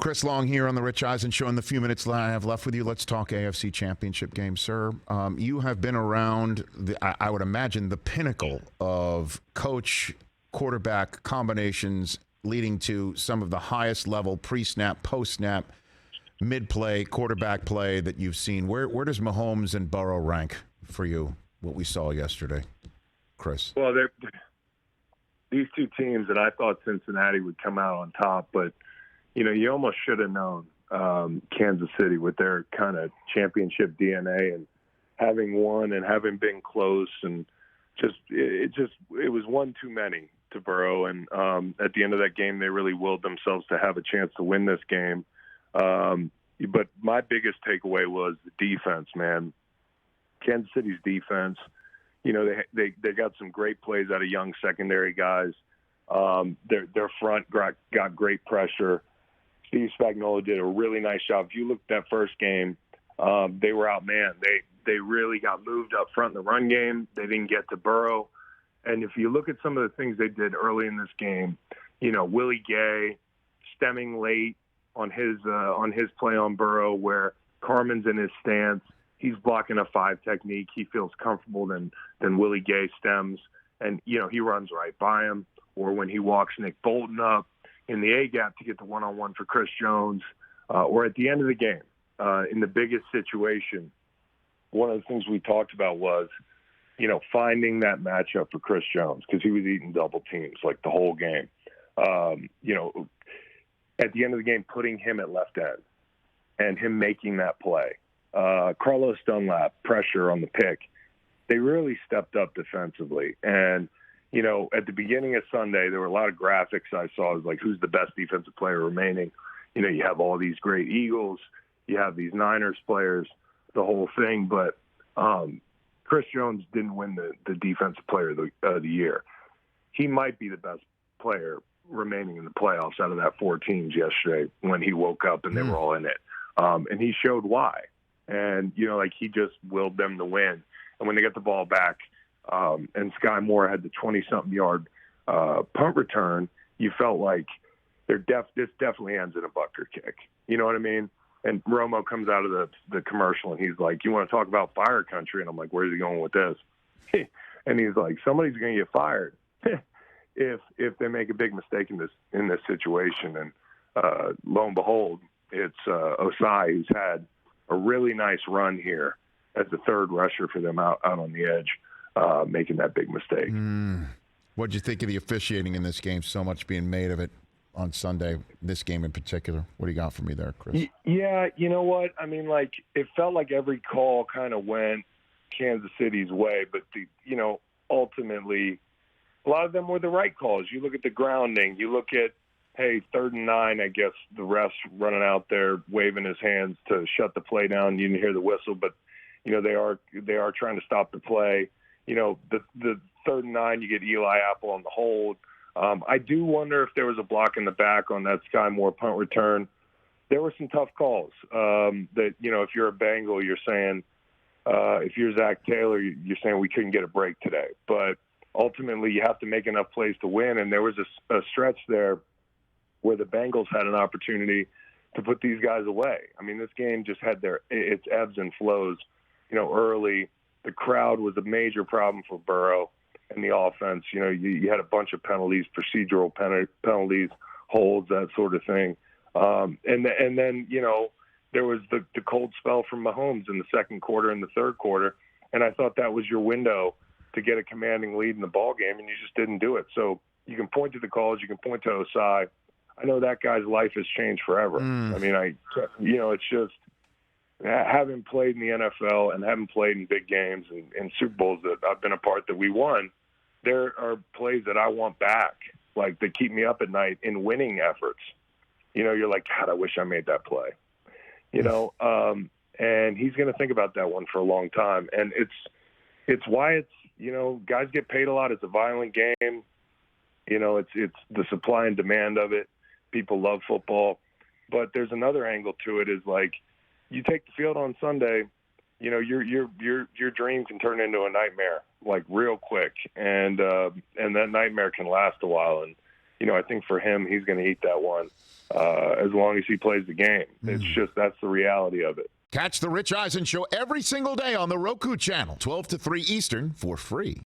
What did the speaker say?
Chris Long here on the Rich Eisen Show. In the few minutes I have left with you, let's talk AFC Championship Game, sir. You have been around, I would imagine, the pinnacle of coach-quarterback combinations leading to some of the highest level pre-snap, post-snap, mid-play, quarterback play that you've seen. Where does Mahomes and Burrow rank for you, what we saw yesterday, Chris? Well, these two teams that I thought Cincinnati would come out on top, but you almost should have known Kansas City with their kind of championship DNA and having won and having been close, and it was one too many to Burrow. And at the end of that game, they really willed themselves to have a chance to win this game. But my biggest takeaway was the defense, man. Kansas City's defense. They got some great plays out of young secondary guys. Their front got great pressure. Steve Spagnuolo did a really nice job. If you look at that first game, they were outmanned. They really got moved up front in the run game. They didn't get to Burrow. And if you look at some of the things they did early in this game, Willie Gay stemming late on his play on Burrow, where Carmen's in his stance. He's blocking a 5 technique. He feels comfortable than Willie Gay stems, and he runs right by him. Or when he walks Nick Bolton up in the A gap to get the one-on-one for Chris Jones, or at the end of the game in the biggest situation. One of the things we talked about was, finding that matchup for Chris Jones, because he was eating double teams like the whole game. At the end of the game, putting him at left end and him making that play. Carlos Dunlap, pressure on the pick. They really stepped up defensively. And, at the beginning of Sunday, there were a lot of graphics I saw. It was like, who's the best defensive player remaining? You have all these great Eagles. You have these Niners players, the whole thing. But Chris Jones didn't win the defensive player of the year. He might be the best player remaining in the playoffs out of that 4 teams yesterday when he woke up and they were all in it. And he showed why. And, he just willed them to win. And when they got the ball back, and Sky Moore had the 20-something yard punt return, you felt like this definitely ends in a Butker kick. You know what I mean? And Romo comes out of the commercial, and he's like, "You want to talk about fire country?" And I'm like, "Where's he going with this?" And he's like, "Somebody's going to get fired if they make a big mistake in this situation." And lo and behold, it's Osai, who's had a really nice run here as the third rusher for them out on the edge, making that big mistake. What did you think of the officiating in this game? So much being made of it on Sunday, this game in particular. What do you got for me there, Chris? Yeah, you know what? I mean, it felt like every call kind of went Kansas City's way, but ultimately, a lot of them were the right calls. You look at the grounding. You look at, hey, 3rd and 9, I guess the ref's running out there waving his hands to shut the play down. You didn't hear the whistle, but, they are trying to stop the play. The 3rd and 9, you get Eli Apple on the hold. I do wonder if there was a block in the back on that Sky Moore punt return. There were some tough calls that, if you're a Bengal, you're saying, if you're Zach Taylor, you're saying we couldn't get a break today. But ultimately, you have to make enough plays to win. And there was a stretch there where the Bengals had an opportunity to put these guys away. I mean, this game just had its ebbs and flows. Early, the crowd was a major problem for Burrow and the offense. You had a bunch of penalties, procedural penalties, holds, that sort of thing. And then, there was the cold spell from Mahomes in the second quarter and the third quarter. And I thought that was your window to get a commanding lead in the ball game, and you just didn't do it. So you can point to the calls, you can point to Osai. I know that guy's life has changed forever. I mean, it's just having played in the NFL and having played in big games and Super Bowls that I've been a part that we won, there are plays that I want back, like that keep me up at night in winning efforts. You're like, God, I wish I made that play. And he's going to think about that one for a long time. And it's why it's, guys get paid a lot. It's a violent game. It's the supply and demand of it. People love football. But there's another angle to it, is like, you take the field on Sunday, your dream can turn into a nightmare, like real quick. And that nightmare can last a while. And, I think for him, he's going to eat that one as long as he plays the game. It's just that's the reality of it. Catch the Rich Eisen Show every single day on the Roku channel, 12 to 3 Eastern, for free.